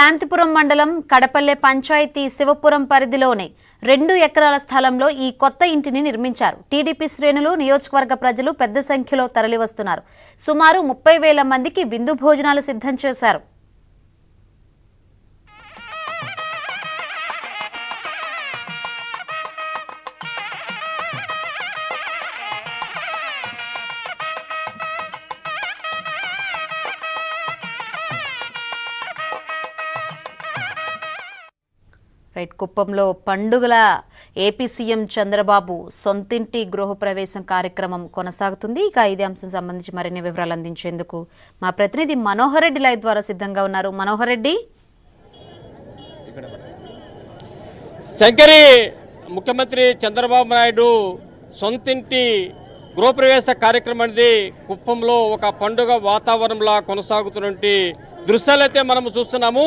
శాంతిపురం మండలం కడపల్లె పంచాయతీ శివపురం పరిధిలోనే 2 ఎకరాల స్థలంలో ఈ కొత్త ఇంటిని నిర్మించారు. టీడీపీ శ్రేణులు, నియోజకవర్గ ప్రజలు పెద్ద సంఖ్యలో తరలివస్తున్నారు. సుమారు 30,000 మందికి విందు భోజనాలు సిద్ధం చేశారు. కుప్పంలో పండుగల ఏపీ సీఎం చంద్రబాబు సొంతింటి గృహప్రవేశం కార్యక్రమం కొనసాగుతుంది. ఇక ఇదే అంశం సంబంధించి మరిన్ని వివరాలు అందించేందుకు మా ప్రతినిధి మనోహర్ రెడ్డి లైవ్ ద్వారా సిద్ధంగా ఉన్నారు. మనోహర్ రెడ్డి, శంకరి ముఖ్యమంత్రి చంద్రబాబు నాయుడు సొంతింటి గృహప్రవేశ కార్యక్రమం అనేది కుప్పంలో ఒక పండుగ వాతావరణంలో కొనసాగుతున్నటువంటి దృశ్యాలైతే మనము చూస్తున్నాము.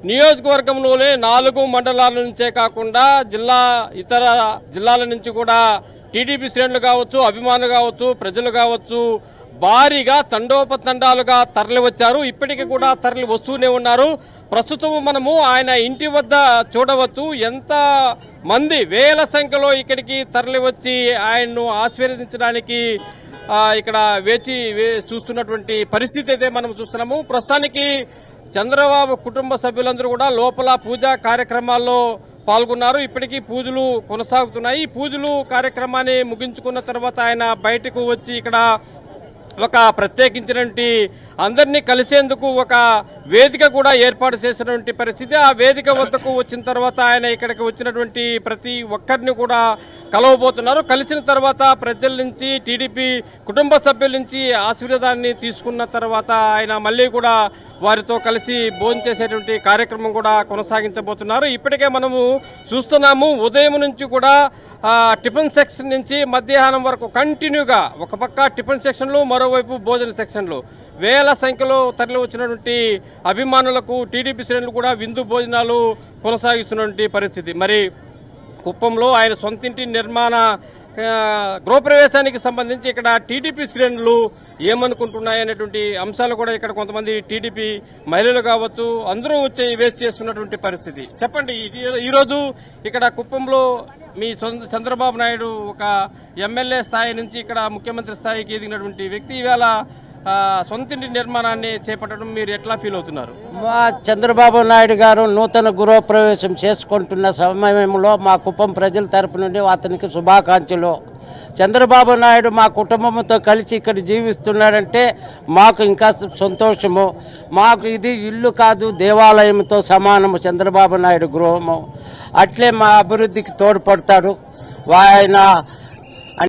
నియోజకవర్గంలోనే 4 మండలాల నుంచే కాకుండా ఇతర జిల్లాల నుంచి కూడా టీడీపీ శ్రేణులు కావచ్చు, అభిమానులు కావచ్చు, ప్రజలు కావచ్చు భారీగా తండోపతండాలుగా తరలి వచ్చారు. ఇప్పటికీ కూడా తరలి వస్తూనే ఉన్నారు. ప్రస్తుతం మనము ఆయన ఇంటి వద్ద చూడవచ్చు ఎంత మంది వేల సంఖ్యలో ఇక్కడికి తరలి వచ్చి ఆయన్ను ఆశీర్వదించడానికి ఇక్కడ వేచి చూస్తున్నటువంటి పరిస్థితి అయితే మనం చూస్తున్నాము. ప్రస్తుతానికి చంద్రబాబు కుటుంబ సభ్యులందరూ కూడా లోపల పూజా కార్యక్రమాల్లో పాల్గొన్నారు. ఇప్పటికీ పూజలు కొనసాగుతున్నాయి. ఈ పూజలు కార్యక్రమాన్ని ముగించుకున్న తర్వాత ఆయన బయటకు వచ్చి ఇక్కడ ఒక ప్రత్యేకించినటువంటి అందరినీ కలిసేందుకు ఒక వేదిక కూడా ఏర్పాటు చేసినటువంటి పరిస్థితి. ఆ వేదిక వద్దకు వచ్చిన తర్వాత ఆయన ఇక్కడికి వచ్చినటువంటి ప్రతి ఒక్కరిని కూడా కలవబోతున్నారు. కలిసిన తర్వాత ప్రజల నుంచి, టీడీపీ కుటుంబ సభ్యుల నుంచి ఆశీర్వాదాన్ని తీసుకున్న తర్వాత ఆయన మళ్ళీ కూడా వారితో కలిసి భోజనం చేసేటువంటి కార్యక్రమం కూడా కొనసాగించబోతున్నారు. ఇప్పటికే మనము చూస్తున్నాము ఉదయం నుంచి కూడా టిఫిన్ సెక్షన్ నుంచి మధ్యాహ్నం వరకు కంటిన్యూగా ఒక పక్క టిఫిన్ సెక్షన్లు, మరోవైపు భోజన సెక్షన్లు వేల సంఖ్యలో తరలి వచ్చినటువంటి అభిమానులకు టీడీపీ శ్రేణులు కూడా విందు భోజనాలు కొనసాగిస్తున్నటువంటి పరిస్థితి. మరి కుప్పంలో ఆయన సొంతింటి నిర్మాణ గృహప్రవేశానికి సంబంధించి ఇక్కడ టీడీపీ శ్రేణులు ఏమనుకుంటున్నాయనేటువంటి అంశాలు కూడా ఇక్కడ కొంతమంది టీడీపీ మహిళలు కావచ్చు అందరూ వచ్చి వేస్ట్ చేస్తున్నటువంటి పరిస్థితి. చెప్పండి, ఈరోజు ఇక్కడ కుప్పంలో మీ చంద్రబాబు నాయుడు ఒక ఎమ్మెల్యే స్థాయి నుంచి ఇక్కడ ముఖ్యమంత్రి స్థాయికి ఎదిగినటువంటి వ్యక్తి ఇవాళ సొంతింటి నిర్మాణాన్ని చేపట్టడం మీరు ఎట్లా ఫీల్ అవుతున్నారు? మా చంద్రబాబు నాయుడు గారు నూతన గృహప్రవేశం చేసుకుంటున్న సమయంలో మా కుప్పం ప్రజల తరపు నుండి అతనికి శుభాకాంక్షలు. చంద్రబాబు నాయుడు మా కుటుంబంతో కలిసి ఇక్కడ జీవిస్తున్నాడంటే మాకు ఇంకా సంతోషము. మాకు ఇది ఇల్లు కాదు, దేవాలయంతో సమానము చంద్రబాబు నాయుడు గృహము. అట్లే మా అభివృద్ధికి తోడ్పడతాడు. ఆయన